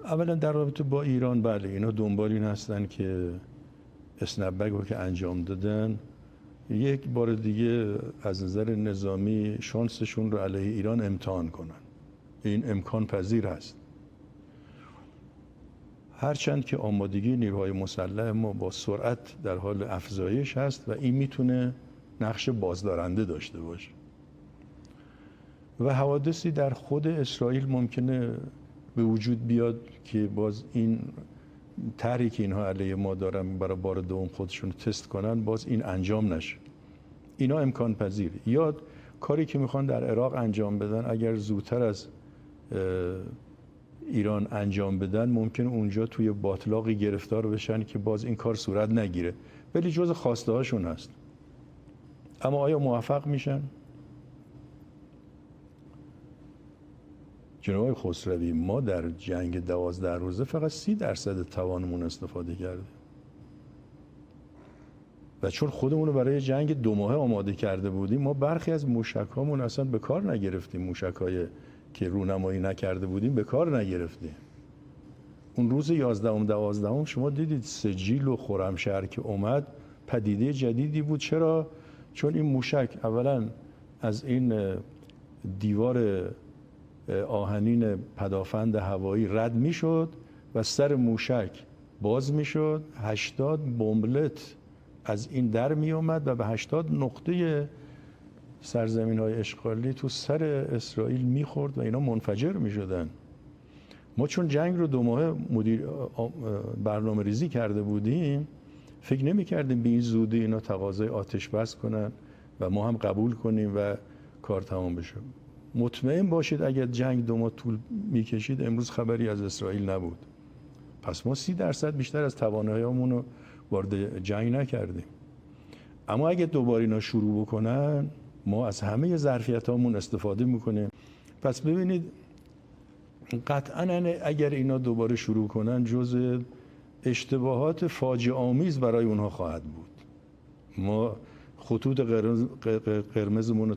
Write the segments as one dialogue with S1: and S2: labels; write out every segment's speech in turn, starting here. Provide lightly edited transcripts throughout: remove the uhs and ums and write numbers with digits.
S1: اولا در رابطه با ایران، بله اینا دنبال این هستن که اسنپبک رو که انجام دادن یک بار دیگه از نظر نظامی شانسشون رو علیه ایران امتحان کنن. این امکان پذیر هست. هرچند که آمادگی نیروهای مسلح ما با سرعت در حال افزایش هست و این میتونه نقش بازدارنده داشته باشه و حوادثی در خود اسرائیل ممکنه به وجود بیاد که باز این طرحی که اینها علیه ما دارن برای بار دوم خودشون تست کنن باز این انجام نشه. اینا امکان پذیر. یا کاری که میخوان در عراق انجام بدن اگر زودتر از ایران انجام بدن ممکن اونجا توی باطلاقی گرفتار بشن که باز این کار صورت نگیره، ولی جز خواسته هاشون هست. اما آیا موفق میشن؟ جناب آقای خسروی، ما در جنگ 12 روزه فقط 30% توانمون استفاده کردیم و چون خودمون رو برای جنگ 2 ماهه آماده کرده بودیم ما برخی از موشک‌هامون اصلا به کار نگرفتیم. موشک‌های که رونمایی نکرده بودیم به کار نگرفتیم. اون روز 11 12 شما دیدید سجیل و خرمشهر که اومد پدیده جدیدی بود. چرا؟ چون این موشک اولا از این دیوار آهنین پدافند هوایی رد میشد و سر موشک باز میشد. 80 بمبلت از این در می اومد و به 80 نقطه سرزمین‌های اشغالی تو سر اسرائیل میخورد و اینا منفجر میشدن. ما چون جنگ رو 2 ماه برنامه ریزی کرده بودیم فکر نمی کردیم به این زودی اینا تقاضای آتش بس کنن و ما هم قبول کنیم و کار تمام بشه. مطمئن باشید اگر جنگ 2 ماه طول میکشید امروز خبری از اسرائیل نبود. پس ما 30% بیشتر از توانایی‌هامون رو وارد جنگ نکردیم. اما اگه دوباره اینا شروع بکنن ما از همه ظرفیت‌هامون استفاده میکنیم. پس ببینید قطعاً اگر اینا دوباره شروع کنن جز اشتباهات فاجعه آمیز برای اونها خواهد بود. ما خطوط قرمزمون رو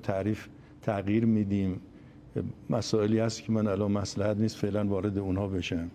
S1: تغییر میدیم. مسائلی هست که من الان مصلحت نیست فعلا وارد اونها بشم.